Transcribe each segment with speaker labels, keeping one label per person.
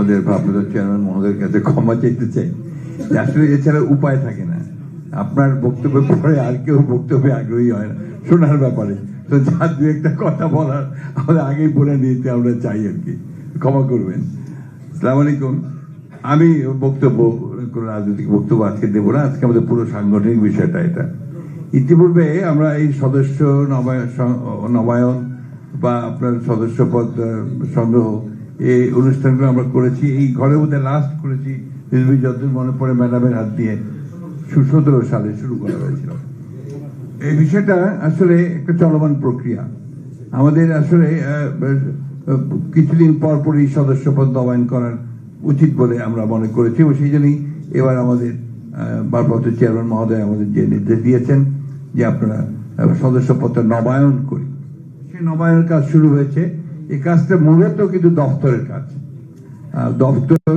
Speaker 1: আমাদের ভারপ্রাপ্ত চেয়ারম্যান মহোদয়ের কাছে ক্ষমা চাইতে চাই, আসলে এছাড়া উপায় থাকে না। আপনার বক্তব্যের পরে আর কেউ বক্তব্যে আগ্রহী হয় না শোনার ব্যাপারে, তো যা দু একটা কথা বলার আমাদের আগেই বলে নিতে আমরা চাই আর কি, ক্ষমা করবেন। আসসালামু আলাইকুম। আমি বক্তব্য রাজনৈতিক বক্তব্য আজকে দেবো না, আজকে আমাদের পুরো সাংগঠনিক বিষয়টা এটা। ইতিপূর্বে আমরা এই সদস্য নবায়ন বা আপনার সদস্য পদ সংগ্রহ এই অনুষ্ঠানগুলো আমরা করেছি, এই ঘরে বোধহয় লাস্ট করেছি যতদূর মনে পড়ে ম্যাডামের হাত দিয়ে 2017 সালে শুরু করা হয়েছিল। এই বিষয়টা আসলে একটা চলমান প্রক্রিয়া। আমাদের আসলে কিছুদিন পর পরই সদস্য পদ নবায়ন করার উচিত বলে আমরা মনে করেছি, এবং সেই জন্যই এবার আমাদের ভারপ্রাপ্ত চেয়ারম্যান মহোদয় আমাদের যে নির্দেশ দিয়েছেন যে আপনারা সদস্য পদটা নবায়ন করি, সেই নবায়নের কাজ শুরু হয়েছে। এই কাজটা মূলত কিন্তু দপ্তরের কাজ, দপ্তর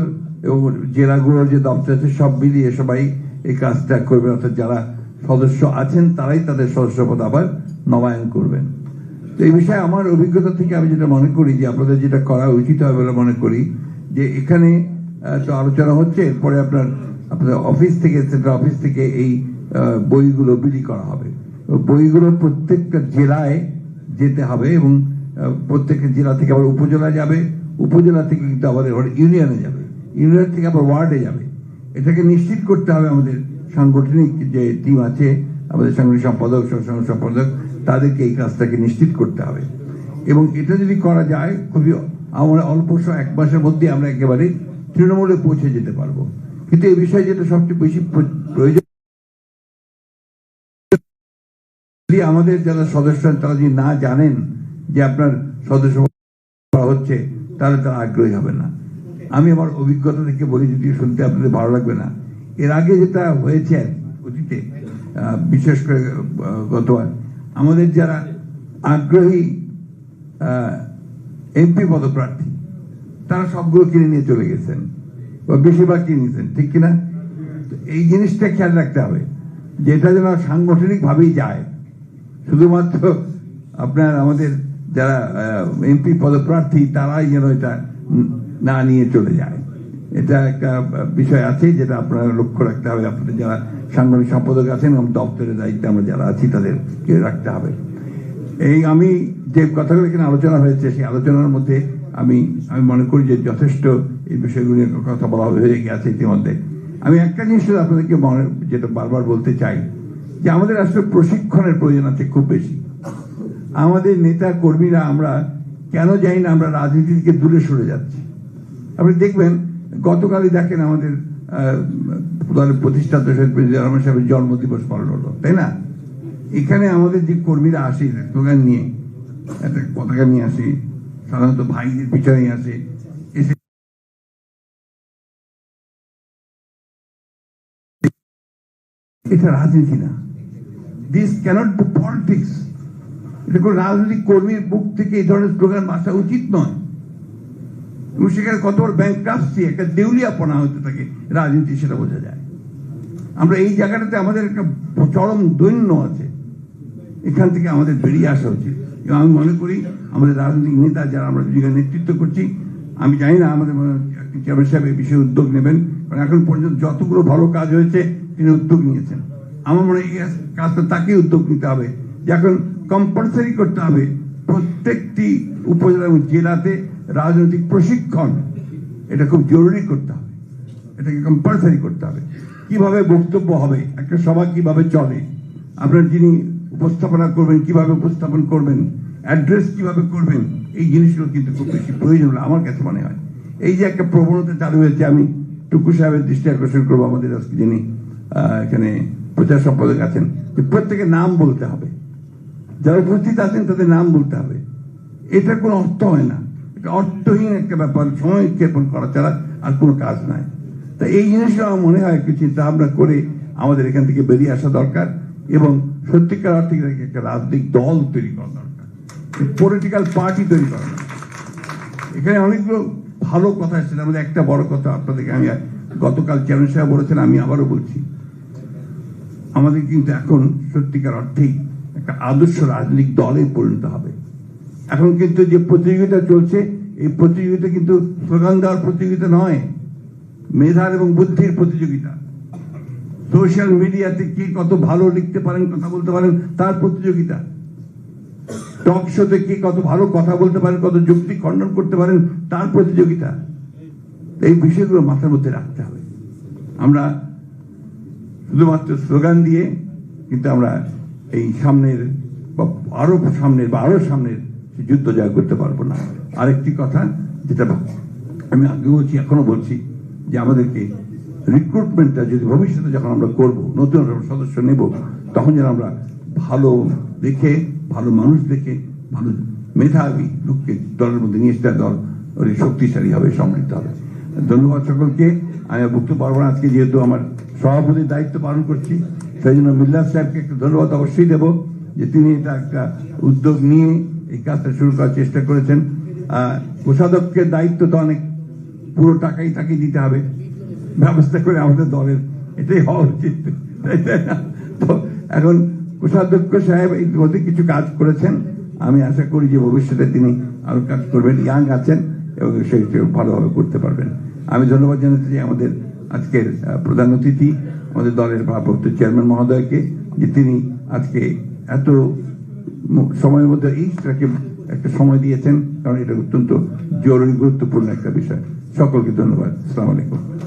Speaker 1: এবং জেলাগুলোর যে দপ্তর আছে সব মিলিয়ে সবাই এই কাজটা করবে, অর্থাৎ যারা সদস্য আছেন তারাই তাদের সদস্য পদ আবার নবায়ন করবেন। তো এই বিষয়ে আমার অভিজ্ঞতা থেকে আমি যেটা মনে করি যে আপনাদের যেটা করা উচিত হবে বলে মনে করি, যে এখানে তো আলোচনা হচ্ছে, এরপরে আপনাদের অফিস থেকে সেন্ট্রাল অফিস থেকে এই বইগুলো বিলি করা হবে। বইগুলো প্রত্যেকটা জেলায় যেতে হবে এবং প্রত্যেকটা জেলা থেকে আবার উপজেলা যাবে, উপজেলা থেকে কিন্তু আবার ইউনিয়নে যাবে, ইউনিয়ন থেকে আবার ওয়ার্ডে যাবে। এটাকে নিশ্চিত করতে হবে আমাদের সাংগঠনিক যে টিম আছে, আমাদের সাংগঠনিক সম্পাদক, সহসাংগঠনিক সম্পাদক, তাদেরকে এই কাজটাকে নিশ্চিত করতে হবে। এবং এটা যদি করা যায় খুবই আমরা অল্প 1 মাসের মধ্যে আমরা একেবারে তৃণমূলে পৌঁছে যেতে পারবো। কিন্তু এই বিষয়ে যেটা সবচেয়ে বেশি প্রয়োজন, আমাদের যারা সদস্য তারা যদি না জানেন যে আপনার সদস্য হচ্ছে, তাহলে তারা আগ্রহী হবে না। আমি আমার অভিজ্ঞতা থেকে বলি, যদি শুনতে আপনাদের ভালো লাগবে না, এর আগে যেটা হয়েছে অতীতে, বিশেষ করে গতবার আমাদের যারা আগ্রহী এমপি পদপ্রার্থী তারা সবগুলো কিনে নিয়ে চলে গেছেন, বা বেশিরভাগ কিনে নিয়েছেন, ঠিক কিনা? এই জিনিসটা খেয়াল রাখতে হবে যে এটা যেন সাংগঠনিক ভাবেই যায়, শুধুমাত্র আপনার আমাদের যারা এমপি পদপ্রার্থী তারাই যেন এটা না নিয়ে চলে যায়। এটা একটা বিষয় আছে যেটা আপনারা লক্ষ্য রাখতে হবে। আপনাদের যারা সাংগঠনিক সম্পাদক আছেন এবং দপ্তরের দায়িত্বে আমরা যারা আছি তাদেরকে রাখতে হবে। এই আমি যে কথাগুলো এখানে আলোচনা হয়েছে, সেই আলোচনার মধ্যে আমি মনে করি যে যথেষ্ট এই বিষয়গুলির কথা বলা হয়ে গেছে ইতিমধ্যে। আমি একটা জিনিস আপনাদেরকে যেটা বারবার বলতে চাই, যে আমাদের আসলে প্রশিক্ষণের প্রয়োজন আছে খুব বেশি। আমাদের নেতা কর্মীরা আমরা কেন জানি না আমরা রাজনীতি থেকে দূরে সরে যাচ্ছি। আপনি দেখবেন গতকালই দেখেন আমাদের প্রতিষ্ঠাতা শহীদ প্রেসিডেন্ট রহমান সাহেবের জন্মদিবস পালন হলো, তাই না? এখানে আমাদের যে কর্মীরা আসে স্লোগান নিয়ে, একটা পতাকা নিয়ে আসে, সাধারণত ভাইদের পিছনে আসে, এসে এটা রাজনীতি না, দিস ক্যানট বি পলিটিক্স। এটা কোন রাজনৈতিক কর্মীর বুক থেকে এই ধরনের স্লোগান আসা উচিত নয়। এবং সেখানে কত বড় ব্যাংক্রাপসি, একটা দেউলিয়াপনা হতে থাকে রাজনীতি, সেটা বোঝা যায়। আমরা এই জায়গাটাতে আমাদের একটা চরম দৈন্য আছে, এখান থেকে আমাদের বেরিয়ে আসা উচিত। এবং আমি মনে করি আমাদের রাজনৈতিক নেতা যারা আমরা নেতৃত্ব করছি, আমি জানি না আমাদের চেয়ারম্যান সাহেব এই বিষয়ে উদ্যোগ নেবেন, কারণ এখন পর্যন্ত যতগুলো ভালো কাজ হয়েছে তিনি উদ্যোগ নিয়েছেন। আমার মনে হয় এই কাজটা তাকেই উদ্যোগ নিতে হবে, যে এখন কম্পালসারি করতে হবে প্রত্যেকটি উপজেলা এবং জেলাতে রাজনৈতিক প্রশিক্ষণ, এটা খুব জরুরি করতে হবে, এটাকে কম্পালসারি করতে হবে। কিভাবে বক্তব্য হবে, একটা সভা কিভাবে চলে, আপনার যিনি উপস্থাপনা করবেন কিভাবে উপস্থাপন করবেন, অ্যাড্রেস কিভাবে করবেন, এই জিনিসগুলো কিন্তু খুব বেশি প্রয়োজন বলে আমার কাছে মনে হয়। এই যে একটা প্রবণতা চালু হয়েছে, আমি টুকু সাহেবের দৃষ্টি আকর্ষণ করবো, আমাদের আজকে যিনি এখানে প্রচার সম্পাদক আছেন, যে প্রত্যেকের নাম বলতে হবে, যারা উপস্থিত আছেন তাদের নাম বলতে হবে। এটার কোনো অর্থ হয় না, এটা অর্থহীন একটা ব্যাপার, সময় ক্ষেপণ করা ছাড়া আর কোনো কাজ নাই। তা এই জিনিসটা আমার মনে হয় একটু চিন্তা ভাবনা করে আমাদের এখান থেকে বেরিয়ে আসা দরকার, এবং সত্যিকার অর্থে একটা রাজনৈতিক দল তৈরি করা দরকার, পলিটিক্যাল পার্টি তৈরি করা দরকার। এখানে অনেকগুলো ভালো কথা এসেছে, আমাদের একটা বড় কথা আপনাদেরকে আমি গতকাল চেয়ারম্যান সাহেব বলেছেন, আমি আবারও বলছি, আমাদের কিন্তু এখন সত্যিকার অর্থেই একটা আদর্শ রাজনৈতিক দলে পরিণত হবে। এখন কিন্তু যে প্রতিযোগিতা চলছে, এই প্রতিযোগিতা কিন্তু স্লোগান দেওয়ার প্রতিযোগিতা নয়, মেধার এবং বুদ্ধির প্রতিযোগিতা। সোশ্যাল মিডিয়াতে কি কত ভালো লিখতে পারেন, কথা বলতে পারেন, তার প্রতিযোগিতা। টক শোতে কি কত ভালো কথা বলতে পারেন, কত যুক্তি খণ্ডন করতে পারেন, তার প্রতিযোগিতা। এই বিষয়গুলো মাথার মধ্যে রাখতে হবে। আমরা শুধুমাত্র স্লোগান দিয়ে কিন্তু আমরা এই সামনের বা আরো সামনের যুদ্ধ জয় করতে পারবো না। আরেকটি কথা যেটা আমি আগে বলছি, এখনো বলছি, যে আমাদেরকে রিক্রুটমেন্টটা যদি ভবিষ্যতে যখন আমরা করব, নতুন সদস্য নেব, তখন যেন আমরা ভালো দেখে, ভালো মানুষ দেখে, ভালো মেধাবী লোককে দলের মধ্যে নিয়ে এসে দল শক্তিশালী হবে, সমৃদ্ধ হবে। ধন্যবাদ সকলকে। আমি বক্তব্য পারবো না আজকে, যেহেতু আমার সভাপতির দায়িত্ব পালন করছি, সেই জন্য মিল্লাত সাহেবকে একটা ধন্যবাদ অবশ্যই দেব, যে তিনি এটা একটা উদ্যোগ নিয়ে এই কাজটা শুরু করার চেষ্টা করেছেন। কোষাধ্যক্ষের দায়িত্ব তো অনেক, পুরো টাকাই তাকে দিতে হবে, ব্যবস্থা করে আমাদের দলের, এটাই হওয়া উচিত। তো এখন কোষাধ্যক্ষ সাহেব এই মধ্যে কিছু কাজ করেছেন, আমি আশা করি যে ভবিষ্যতে তিনি আরো কাজ করবেন, ইয়াং আছেন এবং সেটি ভালোভাবে করতে পারবেন। আমি ধন্যবাদ জানাতে চাই আমাদের আজকের প্রধান অতিথি, আমাদের দলের ভারপ্রাপ্ত চেয়ারম্যান মহোদয়কে, যে তিনি আজকে এত সময়ের মধ্যে এইটাকে একটা সময় দিয়েছেন, কারণ এটা অত্যন্ত জরুরি গুরুত্বপূর্ণ একটা বিষয়। সকলকে ধন্যবাদ। আসসালামু আলাইকুম।